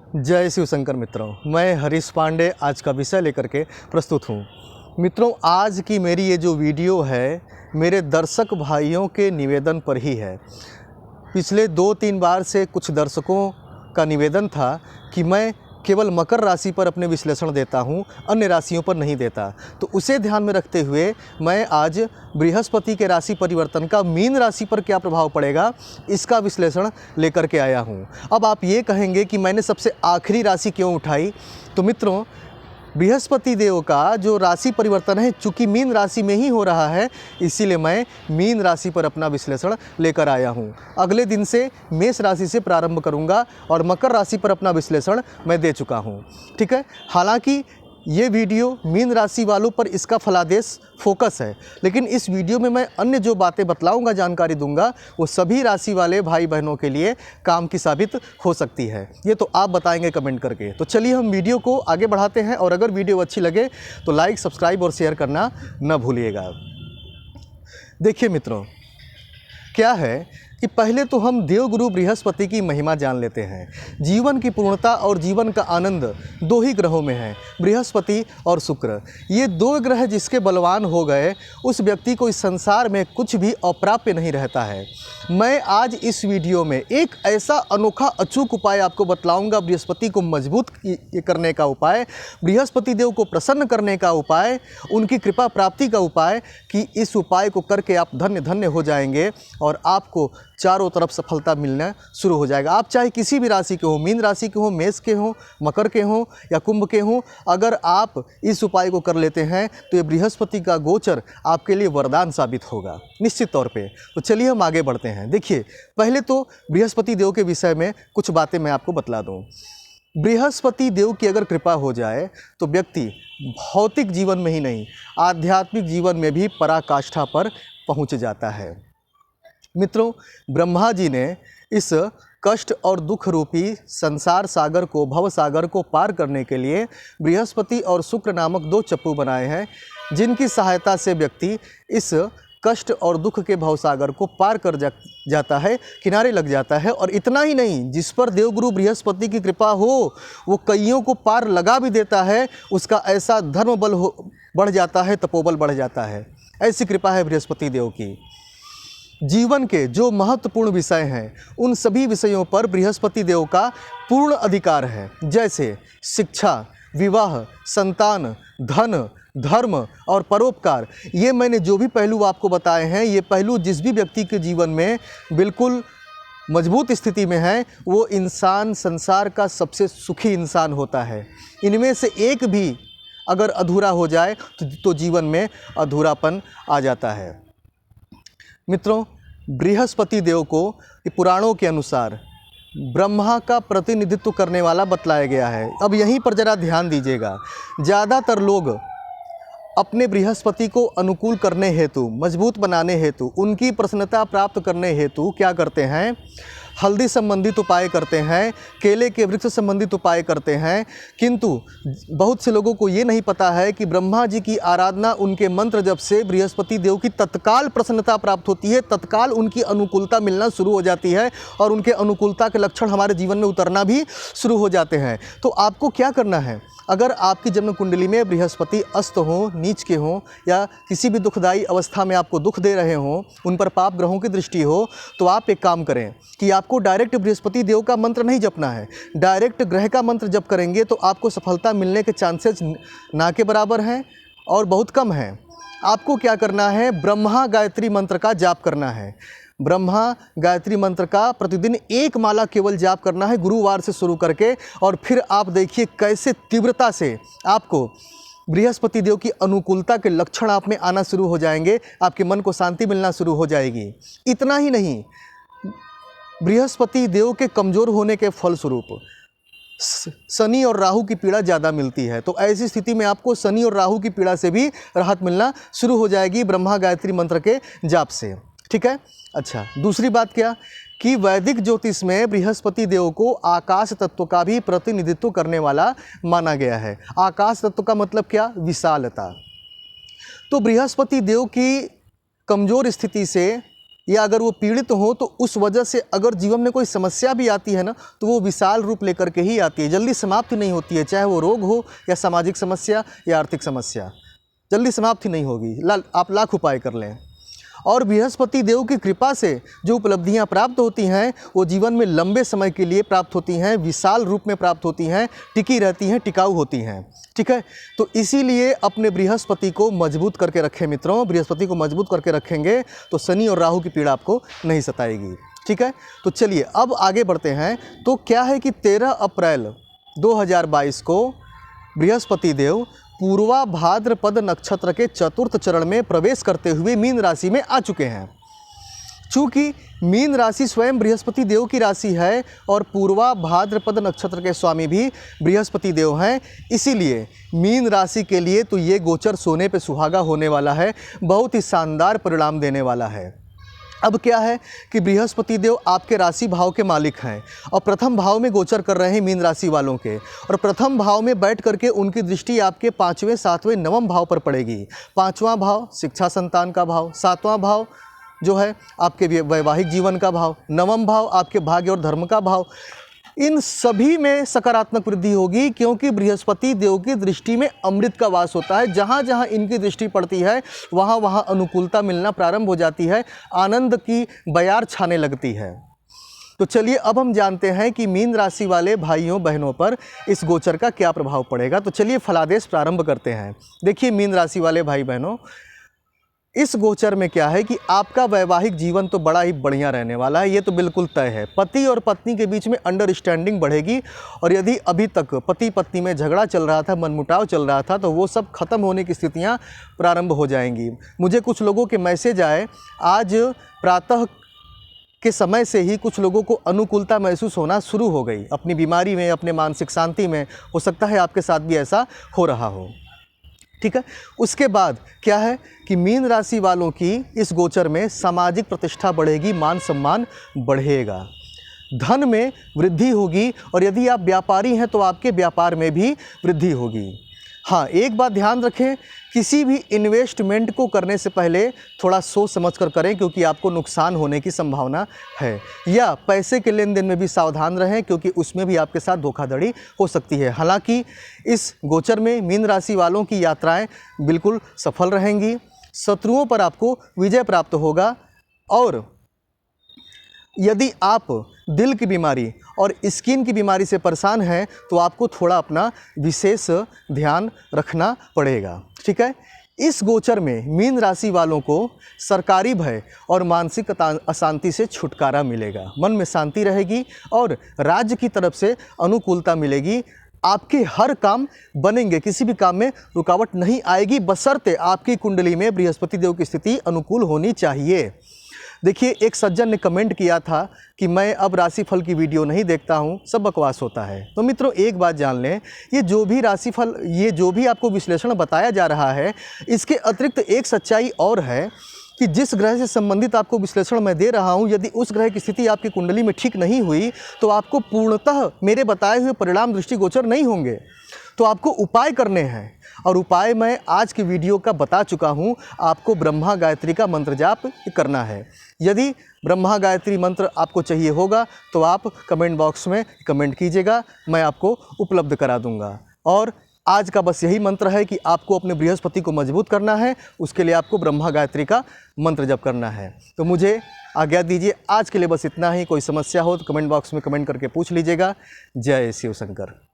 जय शिव शंकर मित्रों, मैं हरीश पांडे आज का विषय लेकर के प्रस्तुत हूँ। मित्रों, आज की मेरी ये जो वीडियो है मेरे दर्शक भाइयों के निवेदन पर ही है। पिछले 2-3 बार से कुछ दर्शकों का निवेदन था कि मैं केवल मकर राशि पर अपने विश्लेषण देता हूं, अन्य राशियों पर नहीं देता। तो उसे ध्यान में रखते हुए मैं आज बृहस्पति के राशि परिवर्तन का मीन राशि पर क्या प्रभाव पड़ेगा इसका विश्लेषण लेकर के आया हूं। अब आप ये कहेंगे कि मैंने सबसे आखिरी राशि क्यों उठाई। तो मित्रों, बृहस्पति देव का जो राशि परिवर्तन है चूँकि मीन राशि में ही हो रहा है, इसीलिए मैं मीन राशि पर अपना विश्लेषण लेकर आया हूँ। अगले दिन से मेष राशि से प्रारंभ करूँगा और मकर राशि पर अपना विश्लेषण मैं दे चुका हूँ। ठीक है, हालांकि ये वीडियो मीन राशि वालों पर इसका फलादेश फोकस है, लेकिन इस वीडियो में मैं अन्य जो बातें बतलाऊंगा, जानकारी दूंगा, वो सभी राशि वाले भाई बहनों के लिए काम की साबित हो सकती है। ये तो आप बताएंगे कमेंट करके। तो चलिए हम वीडियो को आगे बढ़ाते हैं, और अगर वीडियो अच्छी लगे तो लाइक, सब्सक्राइब और शेयर करना न भूलिएगा। देखिए मित्रों, क्या है कि पहले तो हम देवगुरु बृहस्पति की महिमा जान लेते हैं। जीवन की पूर्णता और जीवन का आनंद दो ही ग्रहों में है, बृहस्पति और शुक्र। ये दो ग्रह जिसके बलवान हो गए, उस व्यक्ति को इस संसार में कुछ भी अप्राप्य नहीं रहता है। मैं आज इस वीडियो में एक ऐसा अनोखा अचूक उपाय आपको बतलाऊंगा, बृहस्पति को मजबूत करने का उपाय, बृहस्पति देव को प्रसन्न करने का उपाय, उनकी कृपा प्राप्ति का उपाय, कि इस उपाय को करके आप धन्य धन्य हो जाएंगे और आपको चारों तरफ सफलता मिलना शुरू हो जाएगा। आप चाहे किसी भी राशि के हो, मीन राशि के हो, मेष के हो, मकर के हो या कुंभ के हो, अगर आप इस उपाय को कर लेते हैं तो ये बृहस्पति का गोचर आपके लिए वरदान साबित होगा निश्चित तौर पे। तो चलिए हम आगे बढ़ते हैं। देखिए, पहले तो बृहस्पति देव के विषय में कुछ बातें मैं आपको बतला दूँ। बृहस्पति देव की अगर कृपा हो जाए तो व्यक्ति भौतिक जीवन में ही नहीं, आध्यात्मिक जीवन में भी पराकाष्ठा पर पहुँच जाता है। मित्रों, ब्रह्मा जी ने इस कष्ट और दुख रूपी संसार सागर को, भव सागर को पार करने के लिए बृहस्पति और शुक्र नामक दो चप्पू बनाए हैं, जिनकी सहायता से व्यक्ति इस कष्ट और दुख के भवसागर को पार कर जाता है, किनारे लग जाता है। और इतना ही नहीं, जिस पर देवगुरु बृहस्पति की कृपा हो वो कईयों को पार लगा भी देता है। उसका ऐसा धर्म बल बढ़ जाता है, तपोबल बढ़ जाता है। ऐसी कृपा है बृहस्पति देव की। जीवन के जो महत्वपूर्ण विषय हैं उन सभी विषयों पर बृहस्पति देव का पूर्ण अधिकार है, जैसे शिक्षा, विवाह, संतान, धन, धर्म और परोपकार। ये मैंने जो भी पहलू आपको बताए हैं, ये पहलू जिस भी व्यक्ति के जीवन में बिल्कुल मजबूत स्थिति में है, वो इंसान संसार का सबसे सुखी इंसान होता है। इनमें से एक भी अगर अधूरा हो जाए तो जीवन में अधूरापन आ जाता है। मित्रों, बृहस्पति देव को पुराणों के अनुसार ब्रह्मा का प्रतिनिधित्व करने वाला बतलाया गया है। अब यहीं पर ज़रा ध्यान दीजिएगा। ज़्यादातर लोग अपने बृहस्पति को अनुकूल करने हेतु, मजबूत बनाने हेतु, उनकी प्रसन्नता प्राप्त करने हेतु क्या करते हैं? हल्दी संबंधित उपाय करते हैं, केले के वृक्ष संबंधित उपाय करते हैं। किंतु बहुत से लोगों को ये नहीं पता है कि ब्रह्मा जी की आराधना, उनके मंत्र जप से बृहस्पति देव की तत्काल प्रसन्नता प्राप्त होती है, तत्काल उनकी अनुकूलता मिलना शुरू हो जाती है और उनके अनुकूलता के लक्षण हमारे जीवन में उतरना भी शुरू हो जाते हैं। तो आपको क्या करना है? अगर आपकी जन्म कुंडली में बृहस्पति अस्त हो, नीच के हों, या किसी भी दुखदायी अवस्था में आपको दुख दे रहे हों, उन पर पाप ग्रहों की दृष्टि हो, तो आप एक काम करें कि आपको डायरेक्ट बृहस्पति देव का मंत्र नहीं जपना है। डायरेक्ट ग्रह का मंत्र जप करेंगे तो आपको सफलता मिलने के चांसेस ना के बराबर हैं और बहुत कम हैं। आपको क्या करना है? ब्रह्मा गायत्री मंत्र का जाप करना है। ब्रह्मा गायत्री मंत्र का प्रतिदिन एक माला केवल जाप करना है, गुरुवार से शुरू करके। और फिर आप देखिए कैसे तीव्रता से आपको बृहस्पति देव की अनुकूलता के लक्षण आप में आना शुरू हो जाएंगे, आपके मन को शांति मिलना शुरू हो जाएगी। इतना ही नहीं, बृहस्पति देव के कमज़ोर होने के फलस्वरूप शनि और राहु की पीड़ा ज़्यादा मिलती है। तो ऐसी स्थिति में आपको शनि और राहु की पीड़ा से भी राहत मिलना शुरू हो जाएगी ब्रह्मा गायत्री मंत्र के जाप से। ठीक है। अच्छा, दूसरी बात क्या कि वैदिक ज्योतिष में बृहस्पति देव को आकाश तत्व का भी प्रतिनिधित्व करने वाला माना गया है। आकाश तत्व का मतलब क्या? विशालता। तो बृहस्पति देव की कमज़ोर स्थिति से या अगर वो पीड़ित हो तो उस वजह से अगर जीवन में कोई समस्या भी आती है ना, तो वो विशाल रूप लेकर के ही आती है, जल्दी समाप्ति नहीं होती है। चाहे वो रोग हो या सामाजिक समस्या या आर्थिक समस्या, जल्दी समाप्ति नहीं होगी। आप लाख उपाय कर लें। और बृहस्पति देव की कृपा से जो उपलब्धियां प्राप्त होती हैं वो जीवन में लंबे समय के लिए प्राप्त होती हैं, विशाल रूप में प्राप्त होती हैं, टिकी रहती हैं, टिकाऊ होती हैं। ठीक है, तो इसीलिए अपने बृहस्पति को मजबूत करके रखें मित्रों। बृहस्पति को मजबूत करके रखेंगे तो शनि और राहु की पीड़ा आपको नहीं सताएगी। ठीक है, तो चलिए अब आगे बढ़ते हैं। तो क्या है कि 13 अप्रैल 2022 को बृहस्पति देव पूर्वा भाद्रपद नक्षत्र के चतुर्थ चरण में प्रवेश करते हुए मीन राशि में आ चुके हैं। चूँकि मीन राशि स्वयं बृहस्पति देव की राशि है और पूर्वा भाद्रपद नक्षत्र के स्वामी भी बृहस्पति देव हैं, इसीलिए मीन राशि के लिए तो ये गोचर सोने पे सुहागा होने वाला है, बहुत ही शानदार परिणाम देने वाला है। अब क्या है कि बृहस्पति देव आपके राशि भाव के मालिक हैं और प्रथम भाव में गोचर कर रहे हैं मीन राशि वालों के, और प्रथम भाव में बैठ करके उनकी दृष्टि आपके 5वें, 7वें, 9वें भाव पर पड़ेगी। 5वां भाव शिक्षा संतान का भाव, 7वां भाव जो है आपके वैवाहिक जीवन का भाव, 9वां भाव आपके भाग्य और धर्म का भाव। इन सभी में सकारात्मक वृद्धि होगी, क्योंकि बृहस्पति देव की दृष्टि में अमृत का वास होता है। जहाँ जहाँ इनकी दृष्टि पड़ती है वहाँ वहाँ अनुकूलता मिलना प्रारंभ हो जाती है, आनंद की बयार छाने लगती है। तो चलिए अब हम जानते हैं कि मीन राशि वाले भाइयों बहनों पर इस गोचर का क्या प्रभाव पड़ेगा। तो चलिए फलादेश प्रारंभ करते हैं। देखिए मीन राशि वाले भाई बहनों, इस गोचर में क्या है कि आपका वैवाहिक जीवन तो बड़ा ही बढ़िया रहने वाला है, ये तो बिल्कुल तय है। पति और पत्नी के बीच में अंडरस्टैंडिंग बढ़ेगी, और यदि अभी तक पति पत्नी में झगड़ा चल रहा था, मनमुटाव चल रहा था, तो वो सब खत्म होने की स्थितियां प्रारंभ हो जाएंगी। मुझे कुछ लोगों के मैसेज आए आज प्रातः के समय से ही, कुछ लोगों को अनुकूलता महसूस होना शुरू हो गई अपनी बीमारी में, अपने मानसिक शांति में। हो सकता है आपके साथ भी ऐसा हो रहा हो। ठीक है, उसके बाद क्या है कि मीन राशि वालों की इस गोचर में सामाजिक प्रतिष्ठा बढ़ेगी, मान सम्मान बढ़ेगा, धन में वृद्धि होगी, और यदि आप व्यापारी हैं तो आपके व्यापार में भी वृद्धि होगी। हाँ, एक बात ध्यान रखें, किसी भी इन्वेस्टमेंट को करने से पहले थोड़ा सोच समझ कर करें, क्योंकि आपको नुकसान होने की संभावना है। या पैसे के लेन देन में भी सावधान रहें, क्योंकि उसमें भी आपके साथ धोखाधड़ी हो सकती है। हालांकि इस गोचर में मीन राशि वालों की यात्राएं बिल्कुल सफल रहेंगी, शत्रुओं पर आपको विजय प्राप्त होगा, और यदि आप दिल की बीमारी और स्किन की बीमारी से परेशान हैं तो आपको थोड़ा अपना विशेष ध्यान रखना पड़ेगा। ठीक है, इस गोचर में मीन राशि वालों को सरकारी भय और मानसिक अशांति से छुटकारा मिलेगा, मन में शांति रहेगी और राज्य की तरफ से अनुकूलता मिलेगी। आपके हर काम बनेंगे, किसी भी काम में रुकावट नहीं आएगी, बशर्ते आपकी कुंडली में बृहस्पति देव की स्थिति अनुकूल होनी चाहिए। देखिए, एक सज्जन ने कमेंट किया था कि मैं अब राशिफल की वीडियो नहीं देखता हूँ, सब बकवास होता है। तो मित्रों एक बात जान लें, ये जो भी राशिफल, ये जो भी आपको विश्लेषण बताया जा रहा है, इसके अतिरिक्त एक सच्चाई और है कि जिस ग्रह से संबंधित आपको विश्लेषण मैं दे रहा हूँ, यदि उस ग्रह की स्थिति आपकी कुंडली में ठीक नहीं हुई तो आपको पूर्णतः मेरे बताए हुए परिणाम दृष्टिगोचर नहीं होंगे। तो आपको उपाय करने हैं, और उपाय मैं आज की वीडियो का बता चुका हूँ। आपको ब्रह्मा गायत्री का मंत्र जाप करना है। यदि ब्रह्मा गायत्री मंत्र आपको चाहिए होगा तो आप कमेंट बॉक्स में कमेंट कीजिएगा, मैं आपको उपलब्ध करा दूंगा। और आज का बस यही मंत्र है कि आपको अपने बृहस्पति को मजबूत करना है, उसके लिए आपको ब्रह्मा गायत्री का मंत्र जप करना है। तो मुझे आज्ञा दीजिए, आज के लिए बस इतना ही। कोई समस्या हो तो कमेंट बॉक्स में कमेंट करके पूछ लीजिएगा। जय शिव शंकर।